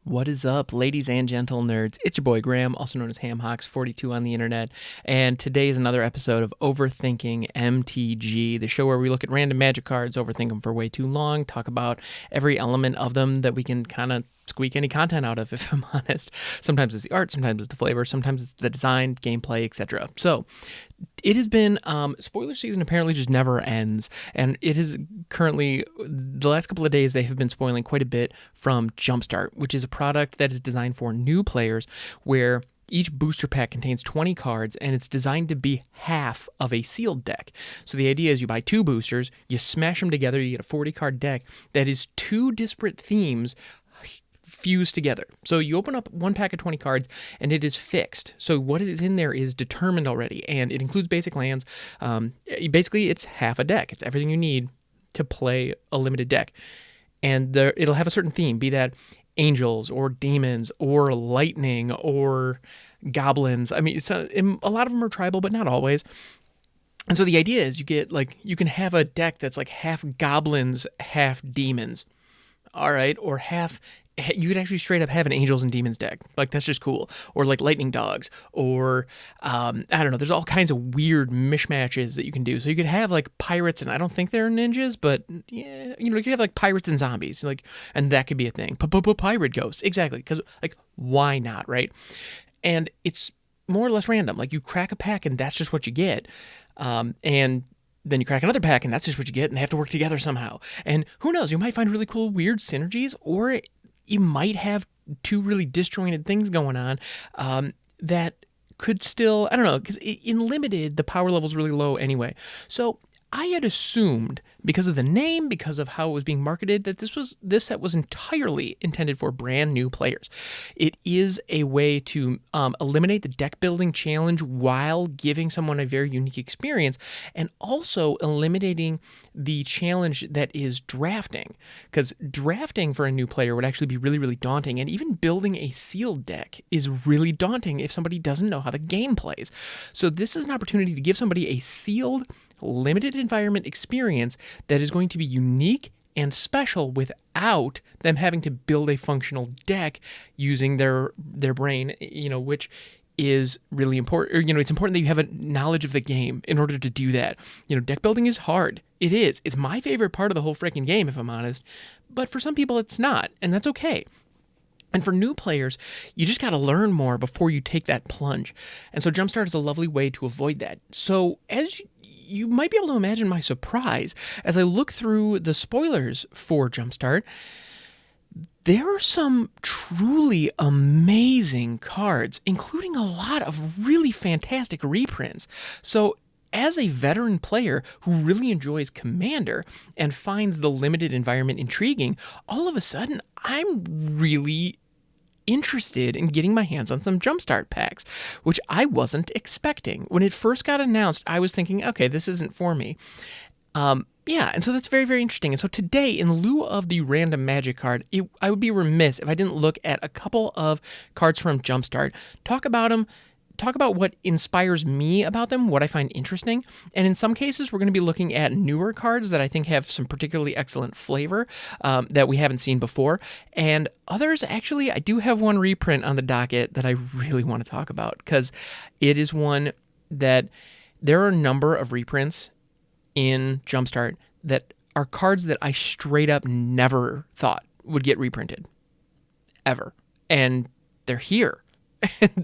What is up, ladies and gentle nerds? It's your boy Graham, also known as HamHawks42 on the internet, and today is another episode of Overthinking MTG, the show where we look at random magic cards, overthink them for way too long, talk about every element of them that we can kind of squeak any content out of, if I'm honest. Sometimes it's the art, sometimes it's the flavor, sometimes it's the design, gameplay, etc. So, it has been, spoiler season apparently just never ends, and it is currently, the last couple of days, they have been spoiling quite a bit from Jumpstart, which is a product that is designed for new players, where each booster pack contains 20 cards, and it's designed to be half of a sealed deck. So the idea is you buy two boosters, you smash them together, you get a 40-card deck that is two disparate themes fused together. So you open up one pack of 20 cards and it is fixed. So what is in there is determined already, and it includes basic lands. Basically, it's half a deck. It's everything you need to play a limited deck. And it'll have a certain theme, be that angels or demons or lightning or goblins. I mean, a lot of them are tribal, but not always. And so the idea is you can have a deck that's like half goblins, half demons. All right, or you could actually straight up have an angels and demons deck. Like, that's just cool. Or like lightning dogs, or I don't know. There's all kinds of weird mishmatches that you can do. So you could have like pirates, and I don't think they're ninjas, but yeah, you could have like pirates and zombies, and that could be a thing. Pirate ghosts, exactly. Because why not, right? And it's more or less random. Like, you crack a pack, and that's just what you get. And then you crack another pack, and that's just what you get, and they have to work together somehow. And who knows, you might find really cool, weird synergies, or you might have two really disjointed things going on that could still, I don't know, because in Limited, the power level is really low anyway. So I had assumed, because of the name, because of how it was being marketed, that this set was entirely intended for brand new players. It is a way to eliminate the deck building challenge while giving someone a very unique experience, and also eliminating the challenge that is drafting. Because drafting for a new player would actually be really, really daunting, and even building a sealed deck is really daunting if somebody doesn't know how the game plays. So this is an opportunity to give somebody a sealed, limited environment experience that is going to be unique and special without them having to build a functional deck using their brain, which is really important. It's important that you have a knowledge of the game in order to do that. Deck building is hard. It is. It's my favorite part of the whole freaking game, if I'm honest. But for some people, it's not, and that's okay. And for new players, you just got to learn more before you take that plunge. And so Jumpstart is a lovely way to avoid that. So as you might be able to imagine my surprise as I look through the spoilers for Jumpstart, there are some truly amazing cards, including a lot of really fantastic reprints. So as a veteran player who really enjoys Commander and finds the limited environment intriguing, all of a sudden I'm really interested in getting my hands on some Jumpstart packs, which I wasn't expecting. When it first got announced, I was thinking, okay, this isn't for me. And so that's very, very interesting. And so today, in lieu of the random magic card, I would be remiss if I didn't look at a couple of cards from Jumpstart, talk about them, talk about what inspires me about them, what I find interesting. And in some cases, we're going to be looking at newer cards that I think have some particularly excellent flavor that we haven't seen before. And others, actually, I do have one reprint on the docket that I really want to talk about, because it is one that there are a number of reprints in Jumpstart that are cards that I straight up never thought would get reprinted. Ever. And they're here.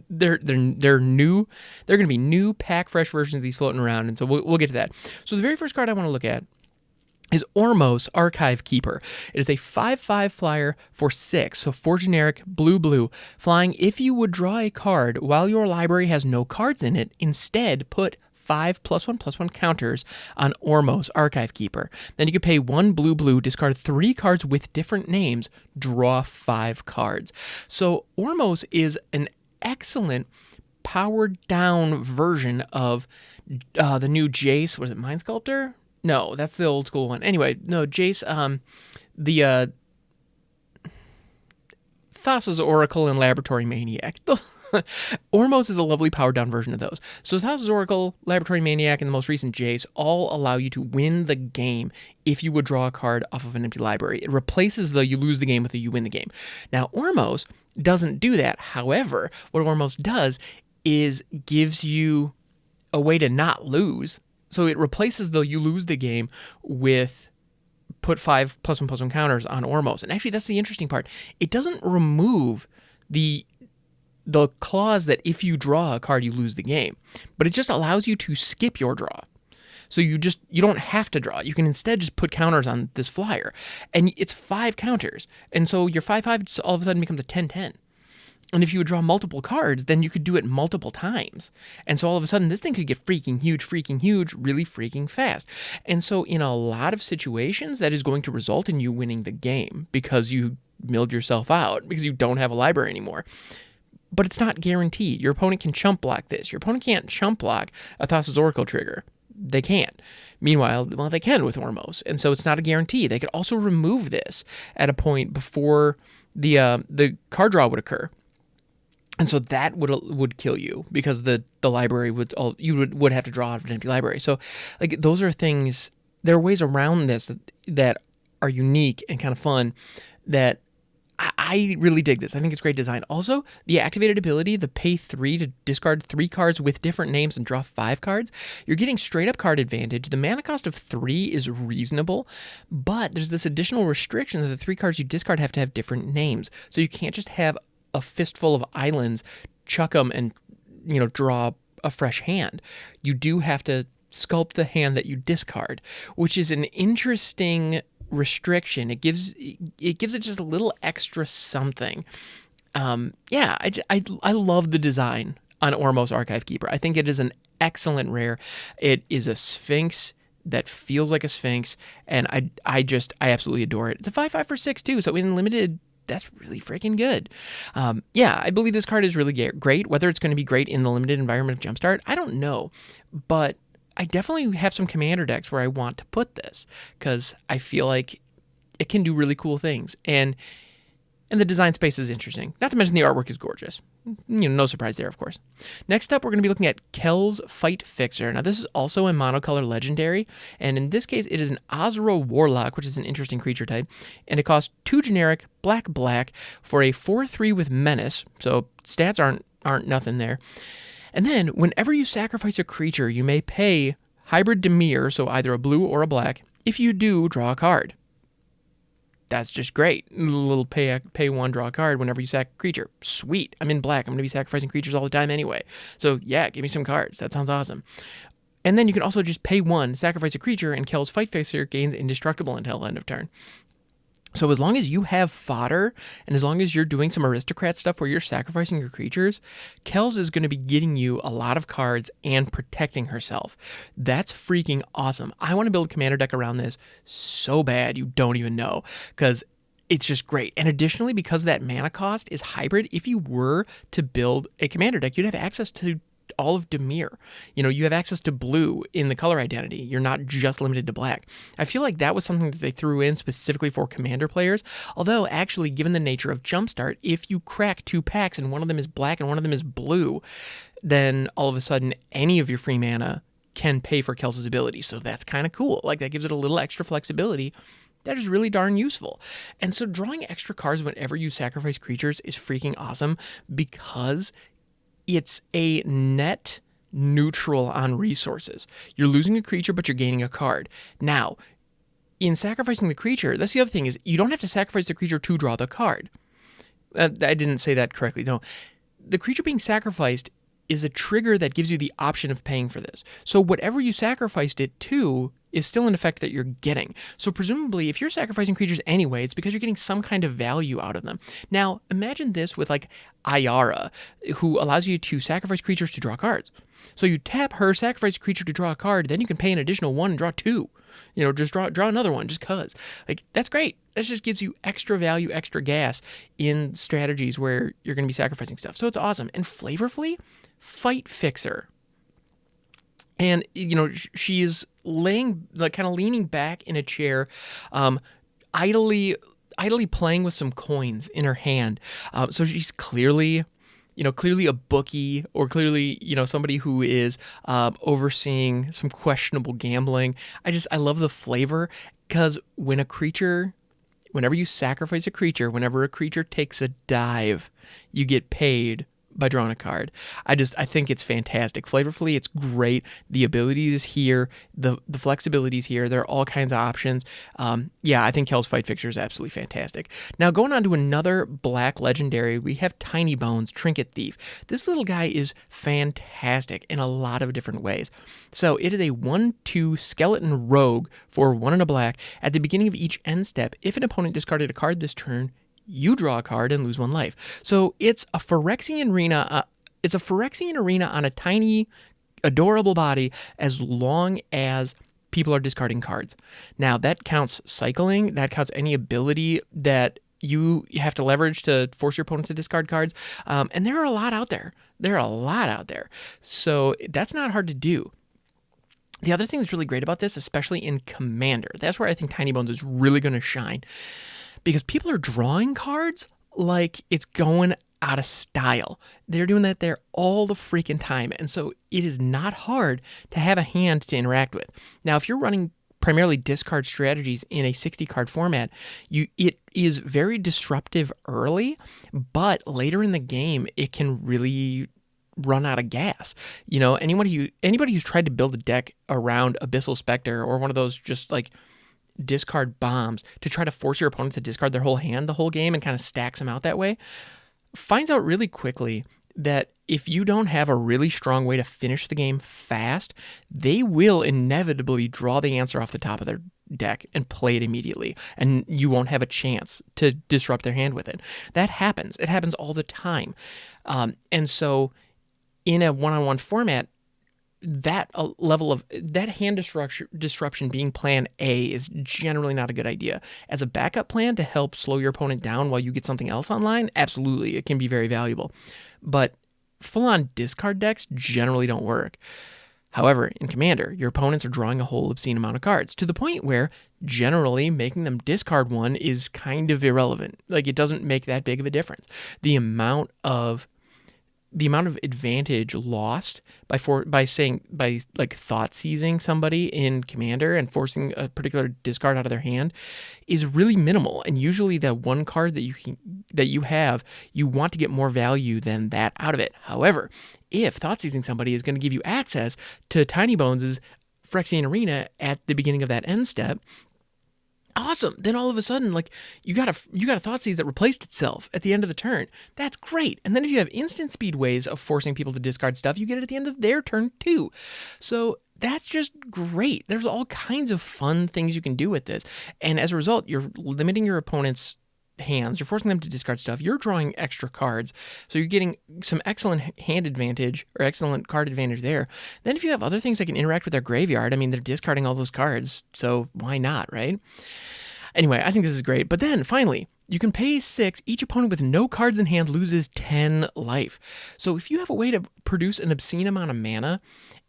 they're new. They're going to be new pack fresh versions of these floating around, and so we'll get to that. So the very first card I want to look at is Ormos, Archive Keeper. It is a 5/5 flyer for 6, so 4 generic, blue, flying. If you would draw a card while your library has no cards in it, instead put 5 +1/+1 counters on Ormos, Archive Keeper. Then you could pay 1 blue, discard 3 cards with different names, draw 5 cards. So Ormos is an excellent powered down version of the new Jace. Was it Mind Sculptor? No, that's the old school one. Anyway, no, Jace, the Thassa's Oracle and Laboratory Maniac. Ormos is a lovely powered down version of those. So Thassa's Oracle, Laboratory Maniac, and the most recent Jace all allow you to win the game if you would draw a card off of an empty library. It replaces the you lose the game with the you win the game. Now, Ormos doesn't do that. However, what Ormos does is gives you a way to not lose. So it replaces the you lose the game with put 5+1/+1 counters on Ormos. And actually, that's the interesting part. It doesn't remove the clause that if you draw a card, you lose the game, but it just allows you to skip your draw. So you don't have to draw. You can instead just put counters on this flyer, and it's 5 counters. And so your 5/5 all of a sudden becomes a 10/10. And if you would draw multiple cards, then you could do it multiple times. And so all of a sudden, this thing could get freaking huge, really freaking fast. And so in a lot of situations, that is going to result in you winning the game because you milled yourself out because you don't have a library anymore. But it's not guaranteed. Your opponent can chump block this. Your opponent can't chump block a Thassa's Oracle trigger. They can't. Meanwhile, they can with Ormos. And so it's not a guarantee. They could also remove this at a point before the card draw would occur. And so that would kill you because the library would have to draw out of an empty library. So like those are things, there are ways around this that are unique and kind of fun that I really dig this. I think it's great design. Also, the activated ability, the pay 3 to discard 3 cards with different names and draw 5 cards, you're getting straight up card advantage. The mana cost of 3 is reasonable, but there's this additional restriction that the 3 cards you discard have to have different names. So you can't just have a fistful of islands, chuck them, and draw a fresh hand. You do have to sculpt the hand that you discard, which is an interesting restriction. It gives it just a little extra something. I love the design on Ormos Archive Keeper. I think it is an excellent rare. It is a Sphinx that feels like a Sphinx, and I absolutely adore it. It's a 5/5 for 6 too, so in limited, that's really freaking good. I believe this card is really great. Whether it's going to be great in the limited environment of Jumpstart, I don't know. But I definitely have some commander decks where I want to put this because I feel like it can do really cool things. And the design space is interesting. Not to mention the artwork is gorgeous. No surprise there, of course. Next up, we're going to be looking at Kells Fight Fixer. Now, this is also a monocolor legendary, and in this case, it is an Ozro Warlock, which is an interesting creature type, and it costs 2 generic, black, for a 4/3 with Menace, so stats aren't nothing there. And then, whenever you sacrifice a creature, you may pay Hybrid Dimir, so either a blue or a black. If you do, draw a card. That's just great. A little pay 1, draw a card whenever you sack a creature. Sweet. I'm in black. I'm going to be sacrificing creatures all the time anyway. So yeah, give me some cards. That sounds awesome. And then you can also just pay 1, sacrifice a creature, and Kells Fight Fixer gains indestructible until end of turn. So as long as you have fodder, and as long as you're doing some aristocrat stuff where you're sacrificing your creatures, Kells is going to be getting you a lot of cards and protecting herself. That's freaking awesome. I want to build a commander deck around this so bad you don't even know, because it's just great. And additionally, because that mana cost is hybrid, if you were to build a commander deck, you'd have access to all of Dimir. You have access to blue in the color identity. You're not just limited to black. I feel like that was something that they threw in specifically for commander players. Although, actually, given the nature of Jumpstart, if you crack 2 packs and one of them is black and one of them is blue, then all of a sudden any of your free mana can pay for Kells' ability. So that's kind of cool. Like, that gives it a little extra flexibility. That is really darn useful. And so drawing extra cards whenever you sacrifice creatures is freaking awesome because it's a net neutral on resources. You're losing a creature, but you're gaining a card. Now, in sacrificing the creature, that's the other thing, is you don't have to sacrifice the creature to draw the card. I didn't say that correctly. No, the creature being sacrificed is a trigger that gives you the option of paying for this. So whatever you sacrificed it to is still an effect that you're getting. So presumably, if you're sacrificing creatures anyway, it's because you're getting some kind of value out of them. Now, imagine this with like Ayara, who allows you to sacrifice creatures to draw cards. So you tap her, sacrifice a creature to draw a card, then you can pay an additional 1 and draw 2. Just draw another one just cause. Like, that's great. That just gives you extra value, extra gas in strategies where you're going to be sacrificing stuff. So it's awesome. And flavorfully, Fight Fixer. And, she is kind of leaning back in a chair, idly playing with some coins in her hand. So she's clearly, clearly a bookie or clearly, somebody who is overseeing some questionable gambling. I love the flavor because whenever you sacrifice a creature, whenever a creature takes a dive, you get paid by drawing a card. I think it's fantastic. Flavorfully, it's great. The ability is here. The flexibility is here. There are all kinds of options. I think Kells Fight Fixture is absolutely fantastic. Now, going on to another black legendary, we have Tiny Bones, Trinket Thief. This little guy is fantastic in a lot of different ways. So it is a 1/2 skeleton rogue for 1 and a black. At the beginning of each end step, if an opponent discarded a card this turn, you draw a card and lose 1 life. So it's a Phyrexian arena. It's a Phyrexian arena on a tiny, adorable body as long as people are discarding cards. Now, that counts cycling. That counts any ability that you have to leverage to force your opponent to discard cards. And there are a lot out there. So that's not hard to do. The other thing that's really great about this, especially in Commander, that's where I think Tiny Bones is really going to shine. Because people are drawing cards like it's going out of style. They're doing that there all the freaking time. And so it is not hard to have a hand to interact with. Now, if you're running primarily discard strategies in a 60-card format, it is very disruptive early, but later in the game, it can really run out of gas. Anybody who's tried to build a deck around Abyssal Spectre or one of those just like discard bombs to try to force your opponent to discard their whole hand the whole game and kind of stacks them out that way, finds out really quickly that if you don't have a really strong way to finish the game fast, they will inevitably draw the answer off the top of their deck and play it immediately, and you won't have a chance to disrupt their hand with it. That happens. It happens all the time. And so in a one-on-one format, that level of that hand disruption being plan A is generally not a good idea. As a backup plan to help slow your opponent down while you get something else online, absolutely, it can be very valuable. But full-on discard decks generally don't work. However, in Commander, your opponents are drawing a whole obscene amount of cards to the point where generally making them discard one is kind of irrelevant. Like, it doesn't make that big of a difference. The amount of advantage lost by thought seizing somebody in Commander and forcing a particular discard out of their hand is really minimal. And usually that one card that you have, you want to get more value than that out of it. However, if thought seizing somebody is going to give you access to Tiny Bones' Phyrexian Arena at the beginning of that end step, awesome. Then all of a sudden, like, you got a thought seize that replaced itself at the end of the turn. That's great. And then if you have instant speed ways of forcing people to discard stuff, you get it at the end of their turn too. So that's just great. There's all kinds of fun things you can do with this. And as a result, you're limiting your opponent's hands. You're forcing them to discard stuff. You're drawing extra cards. So you're getting some excellent hand advantage or excellent card advantage there. Then if you have other things that can interact with their graveyard, I mean, they're discarding all those cards. So why not, right? Anyway, I think this is great. But then finally, you can pay 6. Each opponent with no cards in hand loses 10 life. So if you have a way to produce an obscene amount of mana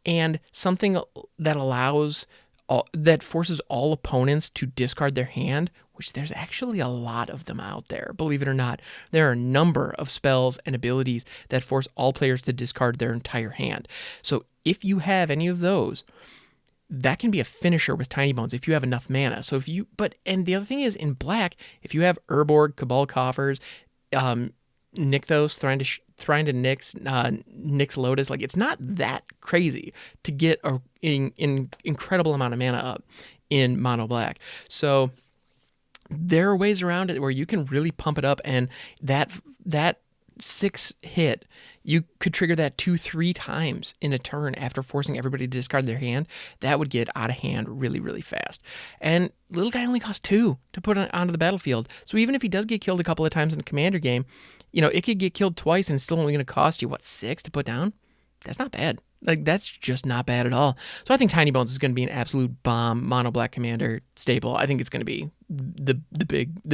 and something that forces all opponents to discard their hand, which there's actually a lot of them out there, believe it or not. There are a number of spells and abilities that force all players to discard their entire hand. So if you have any of those, that can be a finisher with Tiny Bones if you have enough mana. So and the other thing is, in black, if you have Urborg, Cabal Coffers, Nykthos, trying to Nyx Lotus, like, it's not that crazy to get an incredible amount of mana up in mono black. So there are ways around it where you can really pump it up, and that 6 hit, you could trigger that 2-3 times in a turn after forcing everybody to discard their hand. That would get out of hand really, really fast. And little guy only costs 2 to put onto the battlefield. So even if he does get killed a couple of times in a Commander game, it could get killed twice and it's still only going to cost you, 6 to put down? That's not bad. Like, that's just not bad at all. So I think Tiny Bones is going to be an absolute bomb mono black Commander staple. I think it's going to be the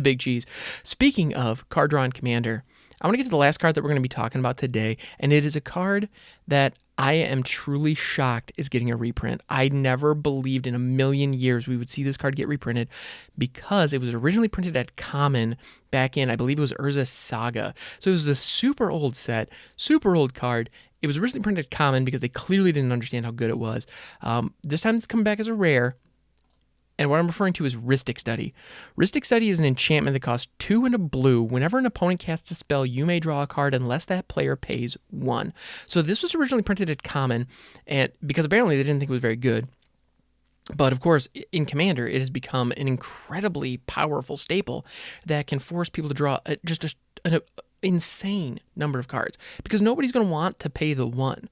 big cheese. Speaking of card draw in Commander, I want to get to the last card that we're going to be talking about today, and it is a card that I am truly shocked is getting a reprint. I never believed in a million years we would see this card get reprinted because it was originally printed at Common back in, I believe it was Urza's Saga. So it was a super old set, super old card. It was originally printed at Common because they clearly didn't understand how good it was. This time it's coming back as a rare. And what I'm referring to is Ristic Study. Ristic Study is an enchantment that costs 2 and a blue. Whenever an opponent casts a spell, you may draw a card unless that player pays 1. So this was originally printed at Common, and because apparently they didn't think it was very good. But of course, in Commander, it has become an incredibly powerful staple that can force people to draw just an insane number of cards because nobody's going to want to pay the 1.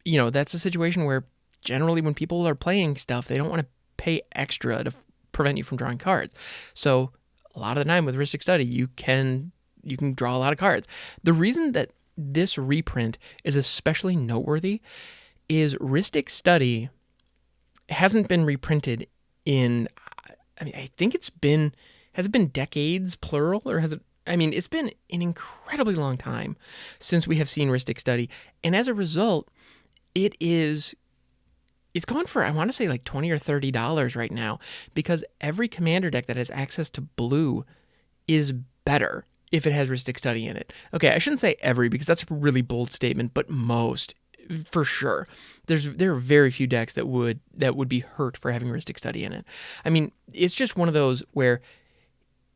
That's a situation where generally when people are playing stuff, they don't want to pay extra to prevent you from drawing cards. So a lot of the time with Ristic Study, you can draw a lot of cards. The reason that this reprint is especially noteworthy is Ristic Study hasn't been reprinted in, I think has it been decades, plural, or has it? It's been an incredibly long time since we have seen Ristic Study. And as a result, it's going for, I want to say like $20 or $30 right now because every Commander deck that has access to blue is better if it has Ristic Study in it. Okay, I shouldn't say every because that's a really bold statement, but most, for sure. There are very few decks that would be hurt for having Ristic Study in it. It's just one of those where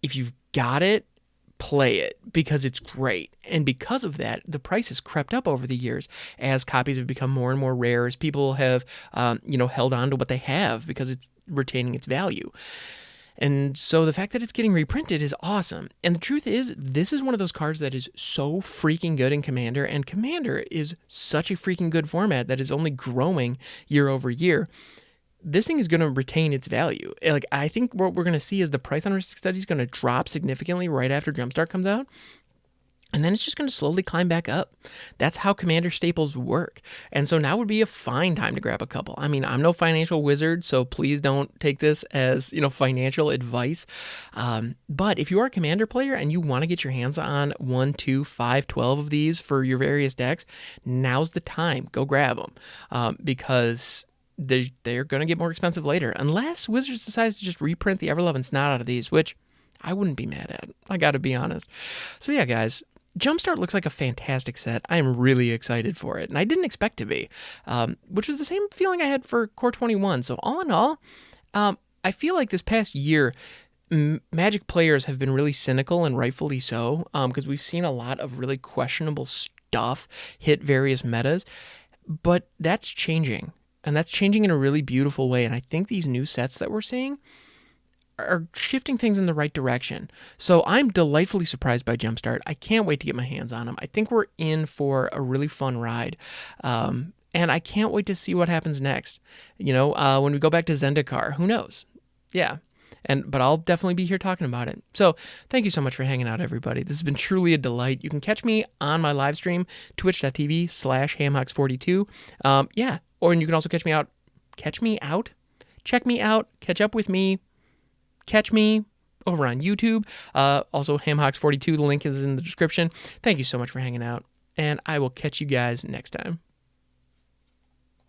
if you've got it, play it because it's great. And because of that, the price has crept up over the years as copies have become more and more rare, as people have, held on to what they have because it's retaining its value. And so the fact that it's getting reprinted is awesome. And the truth is, this is one of those cards that is so freaking good in Commander, and Commander is such a freaking good format that is only growing year over year. This thing is going to retain its value. Like, I think what we're going to see is the price on Ristic Study is going to drop significantly right after Jumpstart comes out. And then it's just going to slowly climb back up. That's how Commander staples work. And so now would be a fine time to grab a couple. I'm no financial wizard, so please don't take this as, financial advice. But if you are a Commander player and you want to get your hands on 1, 2, 5, 12 of these for your various decks, now's the time. Go grab them because they're going to get more expensive later, unless Wizards decides to just reprint the Everloving snot out of these, which I wouldn't be mad at. I got to be honest. So yeah, guys, Jumpstart looks like a fantastic set. I am really excited for it, and I didn't expect to be, which was the same feeling I had for Core 21. So all in all, I feel like this past year, Magic players have been really cynical, and rightfully so, because we've seen a lot of really questionable stuff hit various metas, but that's changing. And that's changing in a really beautiful way. And I think these new sets that we're seeing are shifting things in the right direction. So I'm delightfully surprised by Jumpstart. I can't wait to get my hands on them. I think we're in for a really fun ride. And I can't wait to see what happens next. When we go back to Zendikar, who knows? Yeah. But I'll definitely be here talking about it. So thank you so much for hanging out, everybody. This has been truly a delight. You can catch me on my live stream, twitch.tv/hamhocks42. Or you can also check me out, catch up with me, catch me over on YouTube. Also, hamhocks42, the link is in the description. Thank you so much for hanging out, and I will catch you guys next time.